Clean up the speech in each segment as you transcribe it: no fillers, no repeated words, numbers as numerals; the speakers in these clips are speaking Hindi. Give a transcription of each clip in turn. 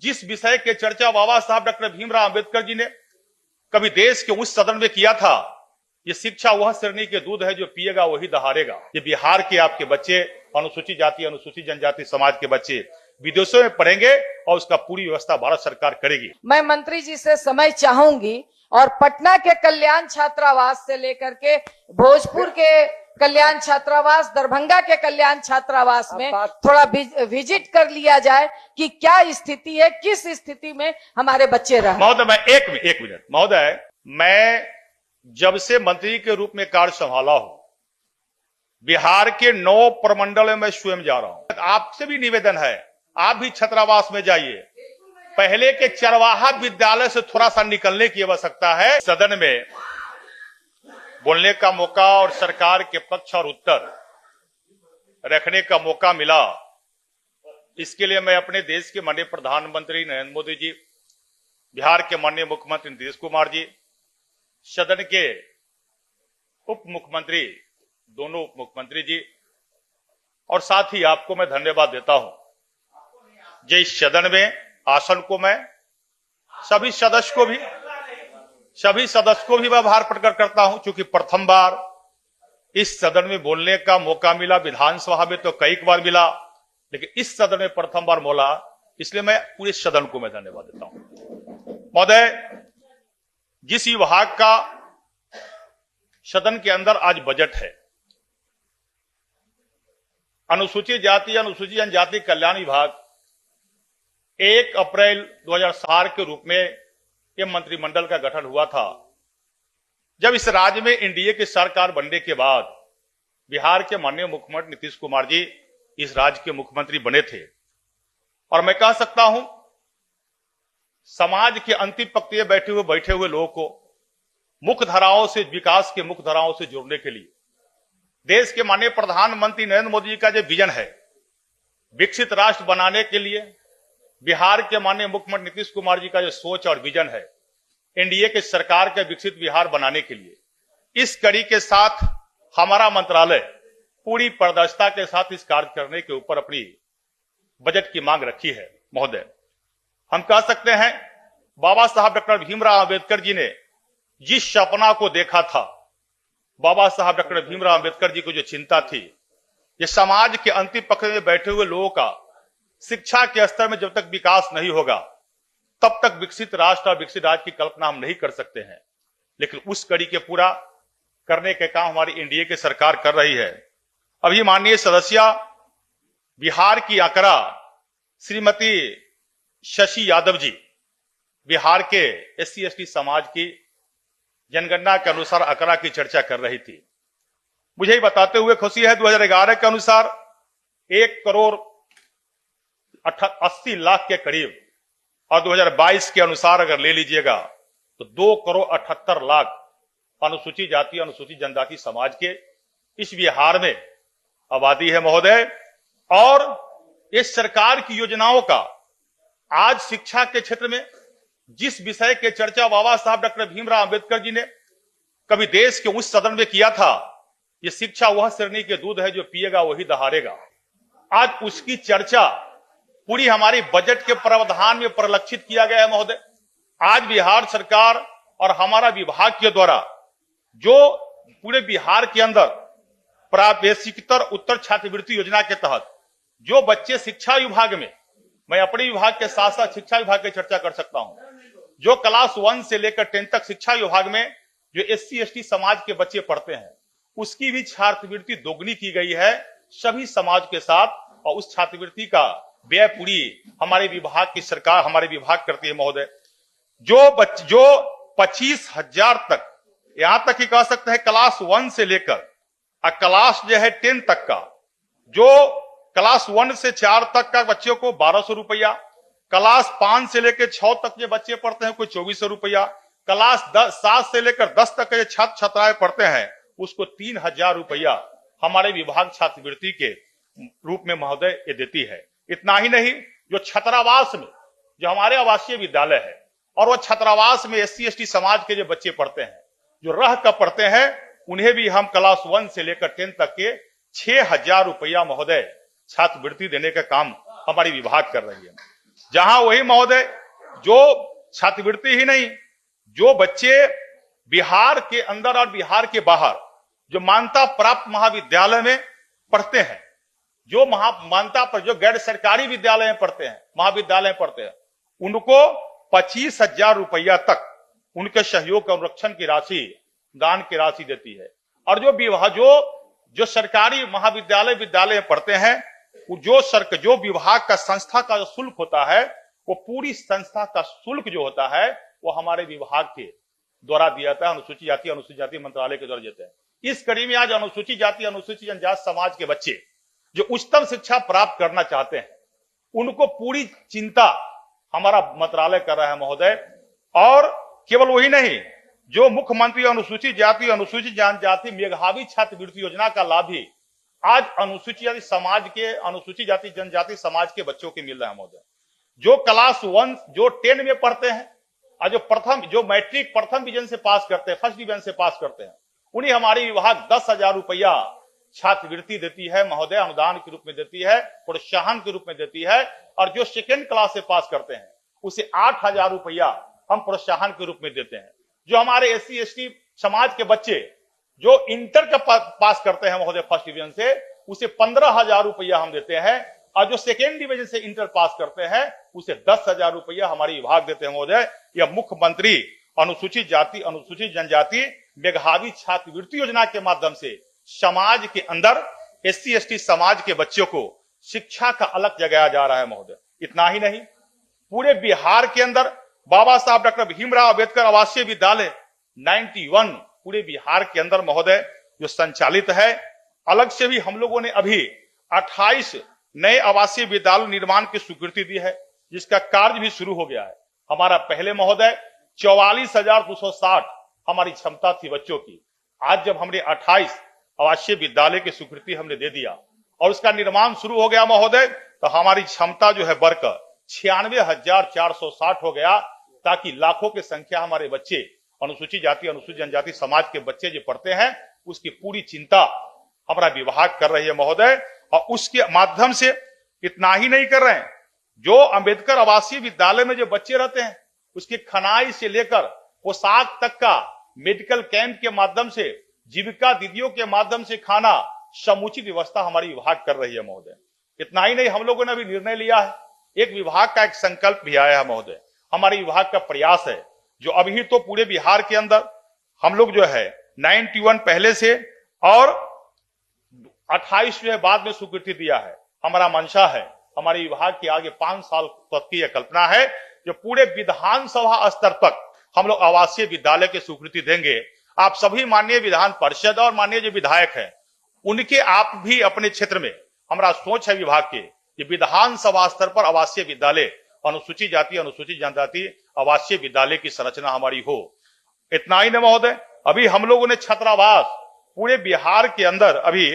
जिस विषय के चर्चा बाबा साहब डॉक्टर भीमराव अंबेडकर जी ने कभी देश के उस सदन में किया था, ये शिक्षा वह श्रेणी के दूध है जो पिएगा वही दहाड़ेगा। ये बिहार के आपके बच्चे, अनुसूचित जाति अनुसूचित जनजाति समाज के बच्चे विदेशों में पढ़ेंगे और उसका पूरी व्यवस्था भारत सरकार करेगी। मैं मंत्री जी से समय चाहूंगी और पटना के कल्याण छात्रावास से लेकर के भोजपुर के कल्याण छात्रावास, दरभंगा के कल्याण छात्रावास में थोड़ा विजिट कर लिया जाए कि क्या स्थिति है, किस स्थिति में हमारे बच्चे रहे। महोदय, मैं एक मिनट महोदय, मैं जब से मंत्री के रूप में कार्य संभाला हूं, बिहार के 9 प्रमंडल में स्वयं जा रहा हूं। आपसे भी निवेदन है, आप भी छात्रावास में जाइए। पहले के चरवाहा विद्यालय से थोड़ा सा निकलने की आवश्यकता है। सदन में बोलने का मौका और सरकार के पक्ष और उत्तर रखने का मौका मिला, इसके लिए मैं अपने देश के माननीय प्रधानमंत्री नरेंद्र मोदी जी, बिहार के माननीय मुख्यमंत्री नीतीश कुमार जी, सदन के उप मुख्यमंत्री, दोनों उप मुख्यमंत्री जी और साथ ही आपको मैं धन्यवाद देता हूं। जो इस सदन में आसन को मैं सभी सदस्य को भी मैं आभार प्रकट करता हूं, क्योंकि प्रथम बार इस सदन में बोलने का मौका मिला। विधानसभा में तो कई बार मिला, लेकिन इस सदन में प्रथम बार बोला, इसलिए मैं पूरे सदन को मैं धन्यवाद देता हूं। महोदय, जिस विभाग का सदन के अंदर आज बजट है, अनुसूचित जाति अनुसूचित जनजाति कल्याण विभाग 1 अप्रैल 2007 के रूप में यह मंत्रिमंडल का गठन हुआ था। जब इस राज्य में एनडीए की सरकार बनने के बाद बिहार के माननीय मुख्यमंत्री नीतीश कुमार जी इस राज्य के मुख्यमंत्री बने थे, और मैं कह सकता हूं समाज के अंतिम पंक्ति में बैठे हुए लोगों को मुख्य धाराओं से, विकास के मुख्य धाराओं से जोड़ने के लिए देश के माननीय प्रधानमंत्री नरेंद्र मोदी जी का जो विजन है, विकसित राष्ट्र बनाने के लिए बिहार के माननीय मुख्यमंत्री नीतीश कुमार जी का जो सोच और विजन है, एनडीए के सरकार के विकसित बिहार बनाने के लिए, इस कड़ी के साथ हमारा मंत्रालय पूरी पारदर्शिता के साथ इस कार्य करने के ऊपर अपनी बजट की मांग रखी है। महोदय, हम कह सकते हैं बाबा साहब डॉक्टर भीमराव अंबेडकर जी ने जिस सपना को देखा था, बाबा साहब डॉक्टर भीमराव अंबेडकर जी को जो चिंता थी, ये समाज के अंतिम पक्ष में बैठे हुए लोगों का शिक्षा के स्तर में जब तक विकास नहीं होगा, तब तक विकसित राष्ट्र और विकसित राज्य की कल्पना हम नहीं कर सकते हैं। लेकिन उस कड़ी के पूरा करने के काम हमारी एनडीए की सरकार कर रही है। अभी माननीय सदस्या, बिहार की आंकड़ा श्रीमती शशि यादव जी बिहार के एससी एसटी समाज की जनगणना के अनुसार आंकड़ा की चर्चा कर रही थी। मुझे ही बताते हुए खुशी है, 2011 के अनुसार 1,80,00,000 के करीब, और 2022 के अनुसार अगर ले लीजिएगा तो 2,78,00,000 अनुसूचित जाति अनुसूचित जनजाति समाज के इस बिहार में आबादी है। महोदय, और इस सरकार की योजनाओं का आज शिक्षा के क्षेत्र में जिस विषय के चर्चा बाबा साहब डॉक्टर भीमराव अंबेडकर जी ने कभी देश के उस सदन में किया था, ये शिक्षा वह श्रेणी के दूध है जो पिएगा वही दहाड़ेगा, आज उसकी चर्चा पूरी हमारी बजट के प्रावधान में परिलक्षित किया गया है। महोदय, आज बिहार सरकार और हमारा विभाग के द्वारा जो पूरे बिहार के अंदर प्रावेशिकतर उत्तर छात्रवृत्ति योजना के तहत जो बच्चे शिक्षा विभाग में, मैं अपने विभाग के साथ साथ शिक्षा विभाग की चर्चा कर सकता हूं, जो क्लास 1 से लेकर 10 तक शिक्षा विभाग में जो एससी एसटी समाज के बच्चे पढ़ते हैं, उसकी भी छात्रवृत्ति दोगुनी की गई है सभी समाज के साथ, और उस छात्रवृत्ति का व्यय पूरी हमारे विभाग की सरकार, हमारे विभाग करती है। महोदय, जो 25,000 तक, यहां तक ही कह सकते हैं क्लास 1 से लेकर क्लास जो है 10 तक का, जो क्लास 1 से 4 तक का बच्चों को 1,200 रुपया, क्लास 5 से लेकर 6 तक जो बच्चे पढ़ते हैं कोई 2,400 रुपया, क्लास 7 से लेकर 10 तक के छात्र छात्राएं पढ़ते हैं उसको 3,000 रुपया हमारे विभाग छात्रवृत्ति के रूप में महोदय ये देती है। इतना ही नहीं, जो छात्रावास में जो हमारे आवासीय विद्यालय है और वो छात्रावास में एससी एसटी समाज के जो बच्चे पढ़ते हैं, जो रह कर पढ़ते हैं, उन्हें भी हम क्लास 1 से लेकर 10 तक के 6,000 रुपया महोदय छात्रवृत्ति देने का काम हमारी विभाग कर रही है। जहां वही महोदय जो छात्रवृत्ति ही नहीं, जो बच्चे बिहार के अंदर और बिहार के बाहर जो मान्यता प्राप्त महाविद्यालय में पढ़ते हैं, जो मान्यता पर जो गैर सरकारी विद्यालय में पढ़ते हैं, महाविद्यालय में पढ़ते हैं, उनको 25,000 रुपया तक उनके सहयोग अनुरक्षण की राशि, दान की राशि देती है। और जो सरकारी महाविद्यालय विद्यालय में पढ़ते हैं, जो विभाग का संस्था का जो शुल्क होता है, वो पूरी संस्था का शुल्क जो होता है वो हमारे विभाग के द्वारा दिया जाता है, अनुसूचित जाति अनुसूचित जाति मंत्रालय के द्वारा देते हैं। इस कड़ी में आज अनुसूचित जाति अनुसूचित जनजाति समाज के बच्चे जो उच्चतम शिक्षा प्राप्त करना चाहते हैं, उनको पूरी चिंता हमारा मंत्रालय कर रहा है महोदय। और केवल वही नहीं, जो मुख्यमंत्री अनुसूचित जाति अनुसूचित जनजाति मेधावी छात्रवृत्ति योजना का लाभ भी आज अनुसूचित जाति समाज के, अनुसूचित जाति जनजाति समाज के बच्चों को मिल रहा है महोदय। जो क्लास 1 जो 10 में पढ़ते हैं और जो मैट्रिक प्रथम डिवीजन से पास करते हैं, फर्स्ट डिवीजन से पास करते हैं, उन्हें हमारी विभाग 10,000 रुपया छात्रवृत्ति देती है महोदय, अनुदान के रूप में देती है, प्रोत्साहन के रूप में देती है। और जो सेकेंड क्लास से पास करते हैं उसे 8,000 रुपया हम प्रोत्साहन के रूप में देते हैं। जो हमारे SC ST समाज के बच्चे जो इंटर का पास करते हैं महोदय फर्स्ट डिवीजन से, उसे 15,000 रुपया हम देते हैं। और जो सेकेंड डिवीजन से इंटर पास करते हैं उसे 10,000 रुपया हमारी विभाग देते हैं महोदय। यह मुख्यमंत्री अनुसूचित जाति अनुसूचित जनजाति मेधावी छात्रवृत्ति योजना के माध्यम से समाज के अंदर SC ST समाज के बच्चों को शिक्षा का अलग जगाया जा रहा है महोदय। इतना ही नहीं, पूरे बिहार के अंदर बाबा साहब डॉक्टर भीमराव अंबेडकर आवासीय विद्यालय 91 पूरे बिहार के अंदर महोदय जो संचालित है। अलग से भी हम लोगों ने अभी 28 नए आवासीय विद्यालय निर्माण की स्वीकृति दी है, जिसका कार्य भी शुरू हो गया है। हमारा पहले महोदय 44,260 हमारी क्षमता थी बच्चों की। आज जब हमने 28 आवासीय विद्यालय की स्वीकृति हमने दे दिया और उसका निर्माण शुरू हो गया महोदय, तो हमारी क्षमता जो है बढ़कर 96,460 हो गया, ताकि लाखों की संख्या हमारे बच्चे अनुसूचित जाति अनुसूचित जनजाति समाज के बच्चे जो पढ़ते हैं उसकी पूरी चिंता हमारा विभाग कर रही है महोदय। और उसके माध्यम से इतना ही नहीं कर रहे हैं, जो अंबेडकर आवासीय विद्यालय में जो बच्चे रहते हैं उसकी खनाई से लेकर पोशाक तक का मेडिकल कैंप के माध्यम से, जीविका दीदियों के माध्यम से खाना समुचित व्यवस्था हमारी विभाग कर रही है महोदय। इतना ही नहीं, हम लोगों ने अभी निर्णय लिया है, एक विभाग का एक संकल्प भी आया है महोदय। हमारे विभाग का प्रयास है, जो अभी तो पूरे बिहार के अंदर हम लोग जो है 91 पहले से और 28 जो है बाद में स्वीकृति दिया है। हमारा मंशा है, हमारे विभाग के आगे 5 साल तक की यह कल्पना है, जो पूरे विधानसभा स्तर तक हम लोग आवासीय विद्यालय की स्वीकृति देंगे। आप सभी माननीय विधान परिषद और माननीय जो विधायक हैं उनके आप भी अपने क्षेत्र में, हमारा सोच है विभाग के, कि विधानसभा स्तर पर आवासीय विद्यालय अनुसूचित जाति अनुसूचित जनजाति आवासीय विद्यालय की संरचना हमारी हो। इतना ही नहीं महोदय, अभी हम लोगों ने छात्रावास पूरे बिहार के अंदर अभी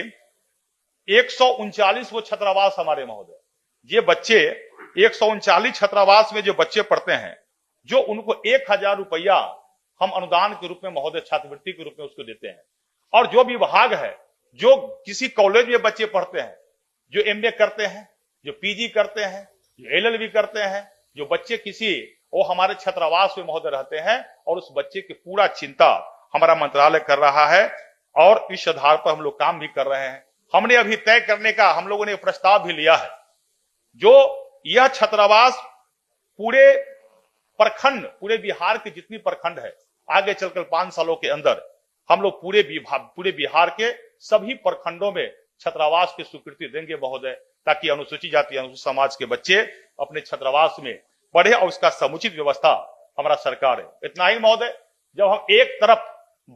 139 वो छात्रावास हमारे महोदय, ये बच्चे 139 छात्रावास में जो बच्चे पढ़ते हैं, जो उनको 1,000 रुपया हम अनुदान के रूप में महोदय छात्रवृत्ति के रूप में उसको देते हैं। और जो विभाग है, जो किसी कॉलेज में बच्चे पढ़ते हैं, जो MA करते हैं, जो PG करते हैं, जो LLB करते हैं, जो बच्चे किसी वो हमारे छात्रावास में महोदय रहते हैं, और उस बच्चे की पूरा चिंता हमारा मंत्रालय कर रहा है। और इस आधार पर हम लोग काम भी कर रहे हैं। हमने अभी तय करने का हम लोगों ने प्रस्ताव भी लिया है, जो यह छात्रावास पूरे प्रखंड, पूरे बिहार के जितनी प्रखंड है, आगे चलकर 5 सालों के अंदर हम लोग पूरे बिहार के सभी प्रखंडों में छात्रावास की स्वीकृति देंगे महोदय, ताकि अनुसूचित जाति अनुसूचित समाज के बच्चे अपने छात्रावास में पढ़े और उसका समुचित व्यवस्था हमारा सरकार है। इतना ही महोदय, जब हम एक तरफ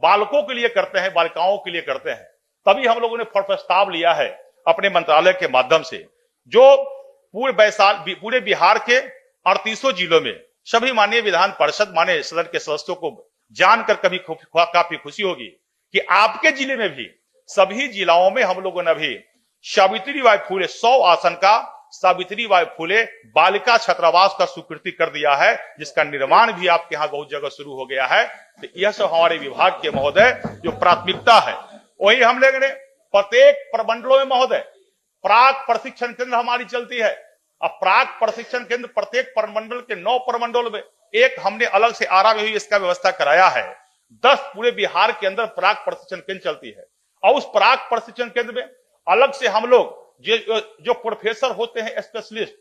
बालकों के लिए करते हैं, बालिकाओं के लिए करते हैं, तभी हम लोगों ने प्रस्ताव लिया है अपने मंत्रालय के माध्यम से, जो पूरे बिहार के 38 जिलों में सभी माननीय विधान परिषद माननीय सदन के सदस्यों को जानकर कभी काफी खुशी होगी कि आपके जिले में भी सभी जिलाओं में हम लोगों ने अभी सावित्रीबाई फुले 100 आसन का सावित्रीबाई फुले बालिका छात्रावास का स्वीकृति कर दिया है, जिसका निर्माण भी आपके यहाँ बहुत जगह शुरू हो गया है। तो यह सब हमारे विभाग के महोदय जो प्राथमिकता है, वही हम लोगों ने प्रत्येक प्रमंडलों में महोदय प्राक प्रशिक्षण केंद्र हमारी चलती है। अब प्राक प्रशिक्षण केंद्र प्रत्येक प्रमंडल के 9 प्रमंडल में एक हमने अलग से आरा में भी इसका व्यवस्था कराया है। 10 पूरे बिहार के अंदर प्राक प्रशिक्षण केंद्र चलती है और उस प्राक प्रशिक्षण केंद्र में अलग से हम लोग जो प्रोफेसर होते हैं, स्पेशलिस्ट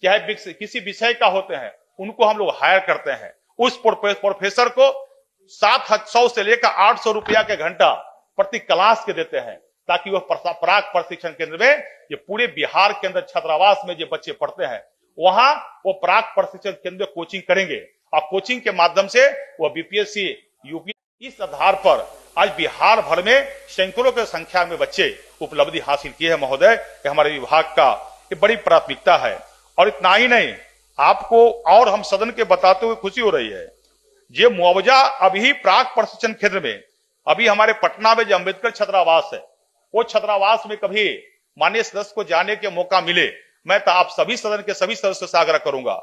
चाहे किसी विषय का होते हैं, उनको हम लोग हायर करते हैं। उस प्रोफेसर को 700 से लेकर 800 रुपया के घंटा प्रति क्लास के देते हैं, ताकि वह प्राक प्रशिक्षण केंद्र में ये पूरे बिहार के अंदर छात्रावास में जो बच्चे पढ़ते हैं वहां वो प्राक प्रशिक्षण केंद्र में कोचिंग करेंगे और कोचिंग के माध्यम से वो बीपीएससी, यूपीएससी, इस आधार पर आज बिहार भर में सैकड़ों की संख्या में बच्चे उपलब्धि हासिल किए हैं महोदय। हमारे विभाग का ये बड़ी प्राथमिकता है। और इतना ही नहीं, आपको और हम सदन के बताते हुए खुशी हो रही है, ये मुआवजा अभी प्राक प्रशिक्षण केंद्र में अभी हमारे पटना में जो अम्बेडकर छात्रावास है, वो छात्रावास में कभी माननीय सदस्य को जाने के मौका मिले, मैं तो आप सभी सदन के सभी सदस्यों से आग्रह करूंगा,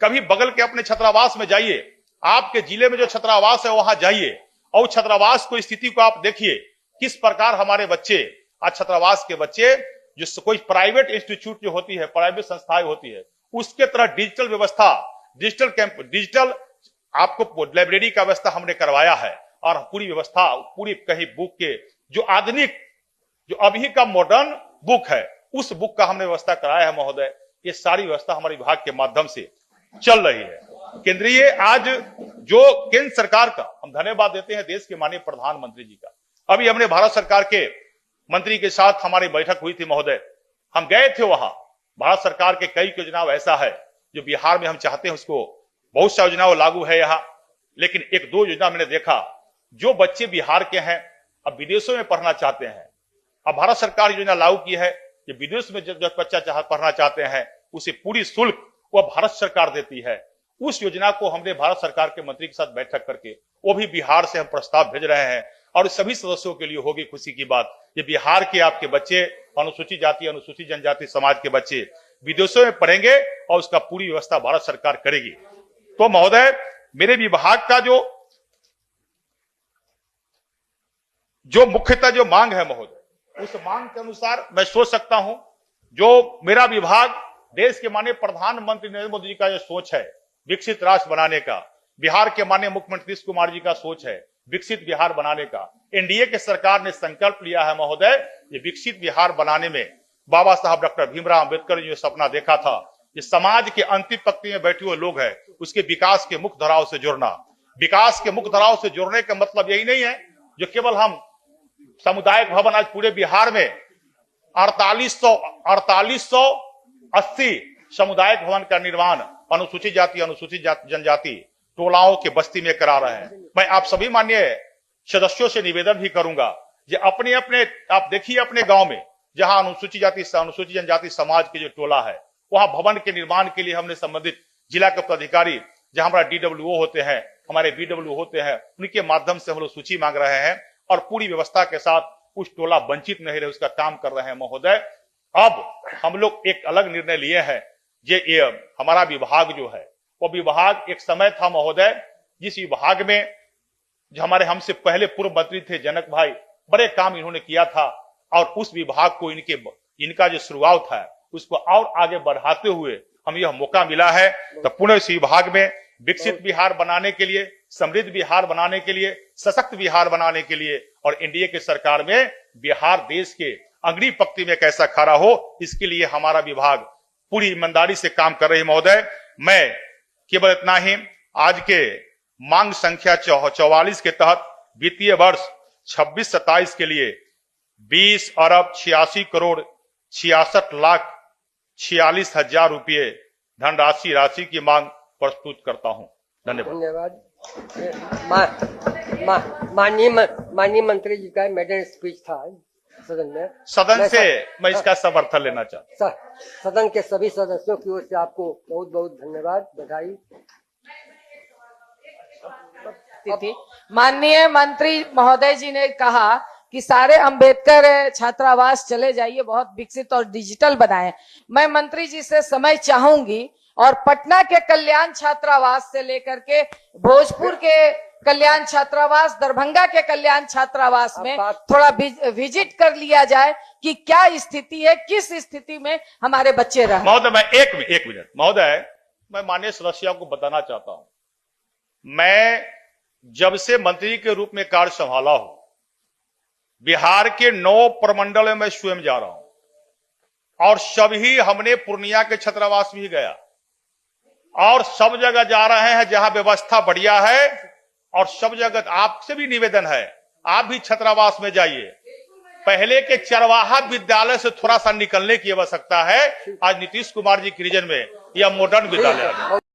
कभी बगल के अपने छात्रावास में जाइए, आपके जिले में जो छात्रावास है वहां जाइए और छात्रावास को स्थिति को आप देखिए, किस प्रकार हमारे बच्चे आज छात्रावास के बच्चे जो कोई प्राइवेट इंस्टीट्यूट जो होती है, प्राइवेट संस्थाएं होती है, उसके तरह डिजिटल व्यवस्था, डिजिटल कैंप, डिजिटल आपको लाइब्रेरी का व्यवस्था हमने करवाया है और पूरी व्यवस्था, पूरी कहीं बुक के जो आधुनिक, जो अभी का मॉडर्न बुक है, उस बुक का हमने व्यवस्था कराया है महोदय। ये सारी व्यवस्था हमारे विभाग के माध्यम से चल रही है। केंद्रीय आज जो केंद्र सरकार का हम धन्यवाद देते हैं देश के माननीय प्रधानमंत्री जी का। अभी हमने भारत सरकार के मंत्री के साथ हमारी बैठक हुई थी महोदय, हम गए थे वहां। भारत सरकार के कई योजनाओं ऐसा है जो बिहार में हम चाहते हैं उसको, बहुत सा योजनाओं लागू है यहाँ, लेकिन एक दो योजना मैंने देखा, जो बच्चे बिहार के हैं अब विदेशों में पढ़ना चाहते हैं, अब भारत सरकार योजना लागू की है कि विदेश में जब बच्चा पढ़ना चाहते हैं उसे पूरी शुल्क वह भारत सरकार देती है। उस योजना को हमने भारत सरकार के मंत्री के साथ बैठक करके वो भी बिहार से हम प्रस्ताव भेज रहे हैं और सभी सदस्यों के लिए होगी खुशी की बात, ये बिहार के आपके बच्चे, अनुसूचित जाति, अनुसूचित जनजाति समाज के बच्चे विदेशों में पढ़ेंगे और उसका पूरी व्यवस्था भारत सरकार करेगी। तो महोदय, मेरे विभाग का जो मुख्यतः जो मांग है महोदय, उस मांग के अनुसार मैं सोच सकता हूं, जो मेरा विभाग देश के माननीय प्रधानमंत्री नरेंद्र मोदी जी का जो सोच है विकसित राष्ट्र बनाने का, बिहार के माननीय मुख्यमंत्री नीतीश कुमार जी का सोच है विकसित बिहार बनाने का, एनडीए के सरकार ने संकल्प लिया है महोदय, ये विकसित बिहार बनाने में बाबा साहब डॉक्टर भीमराव अंबेडकर जी ने सपना देखा था, ये समाज के अंतिम पंक्ति में बैठे हुए लोग हैं उसके विकास के मुख्य धाराओं से जुड़ना। विकास के मुख्य धाराओं से जुड़ने का मतलब यही नहीं है जो केवल हम सामुदायिक भवन, आज पूरे बिहार में 4880 सामुदायिक भवन का निर्माण अनुसूचित जाति, अनुसूचित जनजाति टोलाओं के बस्ती में करा रहे हैं। मैं आप सभी माननीय सदस्यों से निवेदन भी करूंगा, जो अपने अपने आप देखिए अपने गांव में जहां अनुसूचित जाति, अनुसूचित जनजाति समाज के जो टोला है, वहां भवन के निर्माण के लिए हमने संबंधित जिला के पदाधिकारी, जहां हमारा डीडब्ल्यूओ होते हैं, हमारे बीडब्ल्यू होते हैं, उनके माध्यम से हम लोग सूची मांग रहे हैं और पूरी व्यवस्था के साथ कुछ टोला वंचित नहीं रहे उसका काम कर रहे हैं महोदय। अब हम लोग एक अलग निर्णय लिए हैं, ये हमारा विभाग जो है वो विभाग एक समय था महोदय, जिस विभाग में जो हमारे हमसे पहले पूर्व मंत्री थे जनक भाई, बड़े काम इन्होंने किया था और उस विभाग को इनका जो शुरुआत था उसको और आगे बढ़ाते हुए हम यह मौका मिला है। तो पुनः इस विभाग में विकसित बिहार बनाने के लिए, समृद्ध बिहार बनाने के लिए, सशक्त बिहार बनाने के लिए और एनडीए के सरकार में बिहार देश के अग्रणी पंक्ति में कैसा खड़ा हो, इसके लिए हमारा विभाग पूरी ईमानदारी से काम कर रही है महोदय। मैं केवल इतना ही, आज के मांग संख्या 44 के तहत वित्तीय वर्ष 26-27 के लिए 20,86,66,46,00,000 रुपये राशि की मांग प्रस्तुत करता हूं। धन्यवाद। माननीय मंत्री जी का मेडल स्पीच था सदन में, सदन से मैं इसका समर्थन लेना चाहता हूं। सदन के सभी सदस्यों की ओर से आपको बहुत बहुत धन्यवाद, बधाई। माननीय मंत्री महोदय जी ने कहा कि सारे अंबेडकर छात्रावास चले जाइए, बहुत विकसित और डिजिटल बनाएं। मैं मंत्री जी से समय चाहूंगी और पटना के कल्याण छात्रावास से लेकर के भोजपुर के कल्याण छात्रावास, दरभंगा के कल्याण छात्रावास में बात- थोड़ा विजिट कर लिया जाए कि क्या स्थिति है, किस स्थिति में हमारे बच्चे रह रहे हैं। महोदय, मैं एक मिनट महोदय, मैं माननीय सदस्यों को बताना चाहता हूं, मैं जब से मंत्री के रूप में कार्य संभाला हूं, बिहार के 9 प्रमंडल में मैं स्वयं जा रहा हूं और सभी हमने पूर्णिया के छात्रावास भी गया और सब जगह जा रहे हैं जहां व्यवस्था बढ़िया है, और सब जगह आपसे भी निवेदन है, आप भी छात्रावास में जाइए। पहले के चरवाहा विद्यालय से थोड़ा सा निकलने की आवश्यकता है। आज नीतीश कुमार जी के रीजन में यह मॉडर्न विद्यालय है।